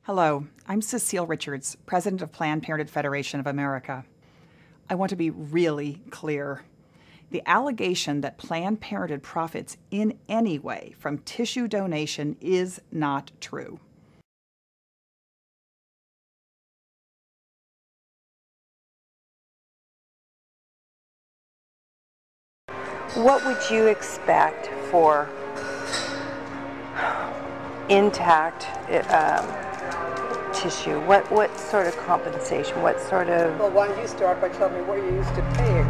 Hello, I'm Cecile Richards, President of Planned Parenthood Federation of America. I want to be really clear. The allegation that Planned Parenthood profits in any way from tissue donation is not true. What would you expect for intact tissue? What sort of compensation? What sort of... Well, why don't you start by telling me what you're used to paying?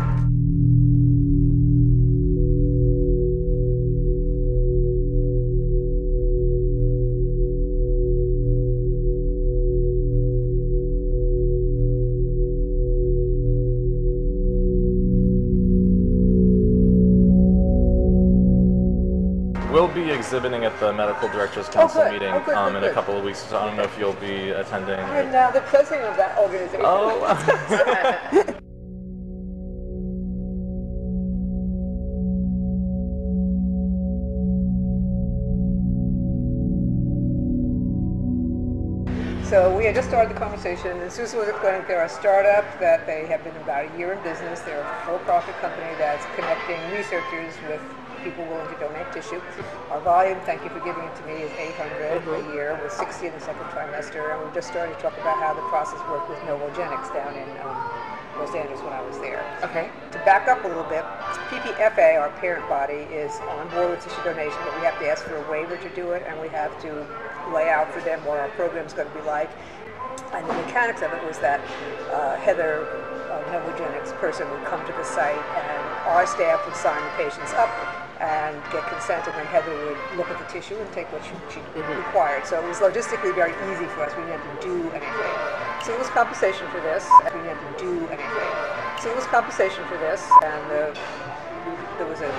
We'll be exhibiting at the Medical Directors Council meeting in a couple of weeks, so I don't know if you'll be attending. I'm now the president of that organization. Oh. So we had just started the conversation, and Susan was explaining they're a startup, that they have been about a year in business. They're a for-profit company that's connecting researchers with people willing to donate tissue. Our volume, thank you for giving it to me, is 800 a year with 60 in the second trimester. And we've just started to talk about how the process worked with Novogenics down in Los Angeles when I was there. Okay. To back up a little bit, PPFA, our parent body, is on board with tissue donation, but we have to ask for a waiver to do it, and we have to lay out for them what our program's going to be like. And the mechanics of it was that Heather, Novogenics person, would come to the site, and our staff would sign the patients up and get consent, and then Heather would look at the tissue and take what she required. So it was logistically very easy for us. We didn't have to do anything. So it was compensation for this. We didn't have to do anything. So it was compensation for this, and there was a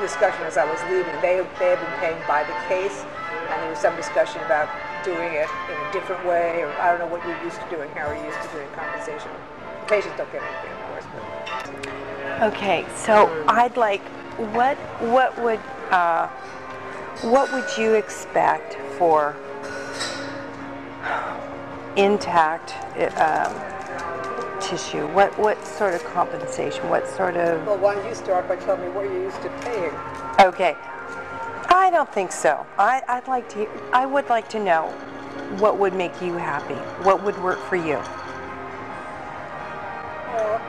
discussion as I was leaving. They had been paying by the case, and there was some discussion about doing it in a different way, or I don't know what you're used to doing, how are you used to doing compensation. The patients don't get anything, of course. But. Okay, so I'd like, what would you expect for intact tissue? What sort of compensation? What sort of... Well, why don't you start by telling me what you're used to paying? Okay. I don't think so. I would like to know what would make you happy. What would work for you? Well,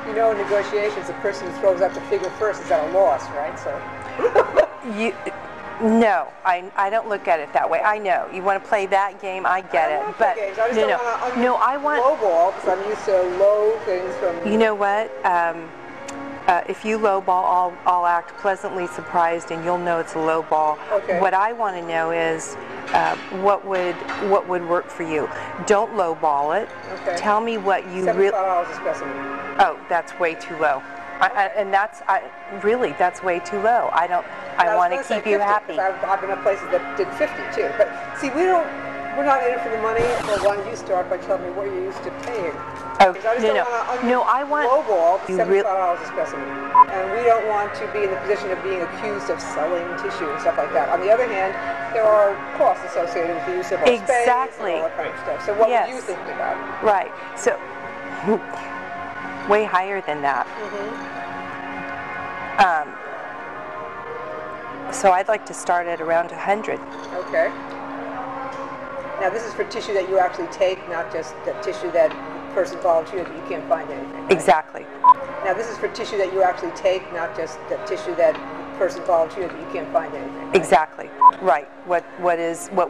you know, in negotiations, the person who throws out the figure first is at a loss, right? So. No, I don't look at it that way. I know you want to play that game. I get it, but no, I want lowball because I'm used to low things from. You know what? If you lowball, I'll act pleasantly surprised, and you'll know it's a lowball. Okay. What I want to know is what would work for you. Don't lowball it. Okay. Tell me what you really. $75 a specimen. Oh, that's way too low. And that's way too low. I want to keep you happy. I've been at places that did 50 too. But see, we're not in it for the money. Well, why don't you start by telling me what you're used to paying? Oh, no, I want lowball $75 a specimen, and we don't want to be in the position of being accused of selling tissue and stuff like that. On the other hand, there are costs associated with the use of our space and all that kind of stuff. So what would you think about? Right. So way higher than that. So I'd like to start at around 100. Okay. Now this is for tissue that you actually take, not just the tissue that the person volunteered that you can't find anything. Right? Exactly. Now this is for tissue that you actually take, not just the tissue that the person volunteered that you can't find anything. Right? Exactly. Right. What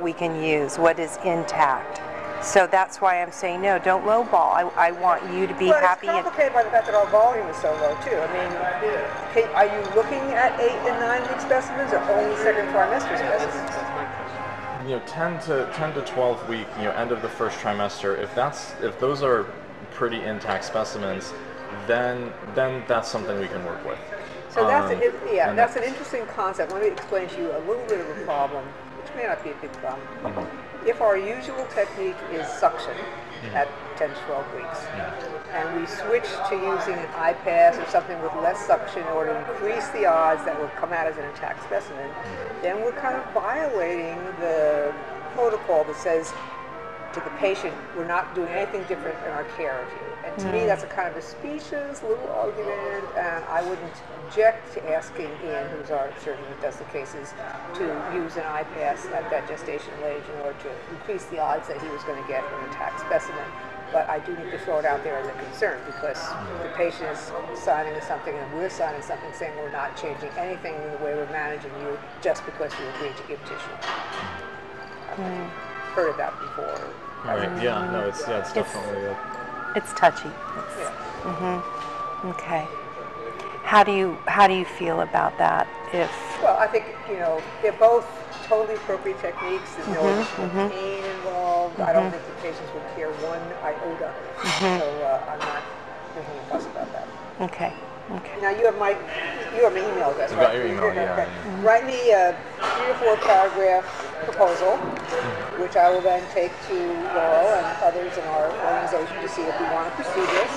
we can use, what is intact. So that's why I'm saying no, don't lowball. I want you to be happy. It's complicated by the fact that our volume is so low too. I mean, are you looking at 8 and 9 week specimens, or only second trimester specimens? 10 to 12 week, end of the first trimester. If those are pretty intact specimens, then that's something we can work with. So that's an interesting concept. Let me explain to you a little bit of a problem, which may not be a big problem. If our usual technique is suction at 10 to 12 weeks, and we switch to using an iPass or something with less suction in order to increase the odds that will come out as an intact specimen, then we're kind of violating the protocol that says to the patient, we're not doing anything different in our care of you. And to me, that's a kind of a specious little argument, and I wouldn't object to asking Ian, who's our surgeon that does the cases, to use an iPass at that gestational age in order to increase the odds that he was going to get an intact specimen. But I do need to throw it out there as a concern, because the patient is signing something and we're signing something saying we're not changing anything in the way we're managing you just because you agreed to give tissue. I've heard of that before. Right. Yeah. No. It's definitely. It's touchy. Okay. How do you feel about that? Well, I think they're both totally appropriate techniques. There's no additional pain involved. I don't think the patients would care one iota. So I'm not making a fuss about that. Okay. Now you have my email address, I right? got your email, yeah. Okay. Write me a 3 or 4 paragraph proposal, which I will then take to Laurel and others in our organization to see if we want to pursue this.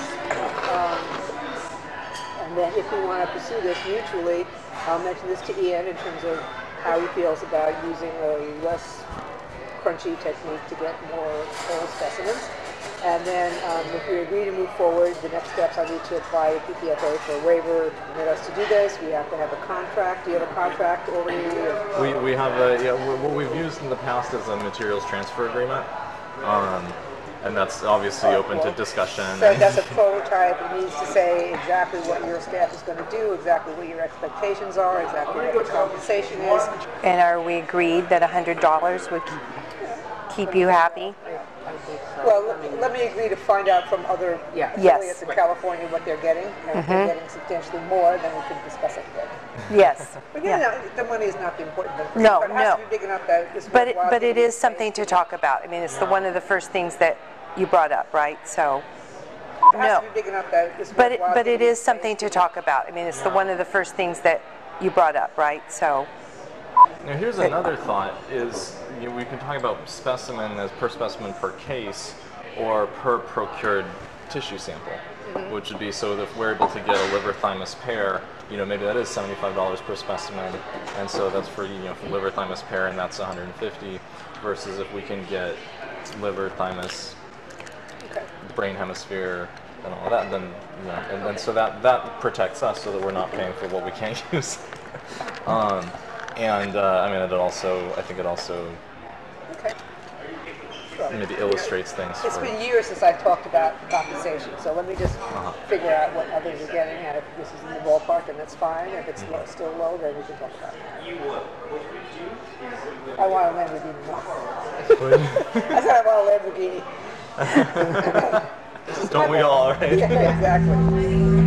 And then if we want to pursue this mutually, I'll mention this to Ian in terms of how he feels about using a less crunchy technique to get more whole specimens. And then if we agree to move forward, the next steps I need to apply to PPFA for a waiver to permit us to do this. We have to have a contract. Do you have a contract already? We have what we've used in the past is a materials transfer agreement. And that's obviously open to discussion. So that's a prototype. It needs to say exactly what your staff is going to do, exactly what your expectations are, exactly what the compensation is. And are we agreed that $100 would keep you happy? Well, let me agree to find out from other affiliates in California what they're getting. And if they're getting substantially more, then we can discuss it again. Yes. But the money is not the important thing. No, but it has to be big enough that it's but worthwhile it is something to talk about. I mean, it's one of the first things that you brought up, right? So, it has to be big enough that it's worthwhile. But it is something to talk about. I mean, it's one of the first things that you brought up, right? So. Now here's another thought: is we can talk about specimen as per specimen per case, or per procured tissue sample, which would be so that if we're able to get a liver thymus pair, maybe that is $75 per specimen, and so that's for for liver thymus pair, and that's $150, versus if we can get liver thymus, brain hemisphere, and all that, then and so that protects us so that we're not paying for what we can't use. I think it also maybe illustrates things. It's been years since I've talked about compensation, so let me just figure out what others are getting, and if this is in the ballpark, and that's fine. If it's still low, then we can talk about it. I want a Lamborghini. I said I want a Lamborghini. Don't we all, right? Yeah, exactly.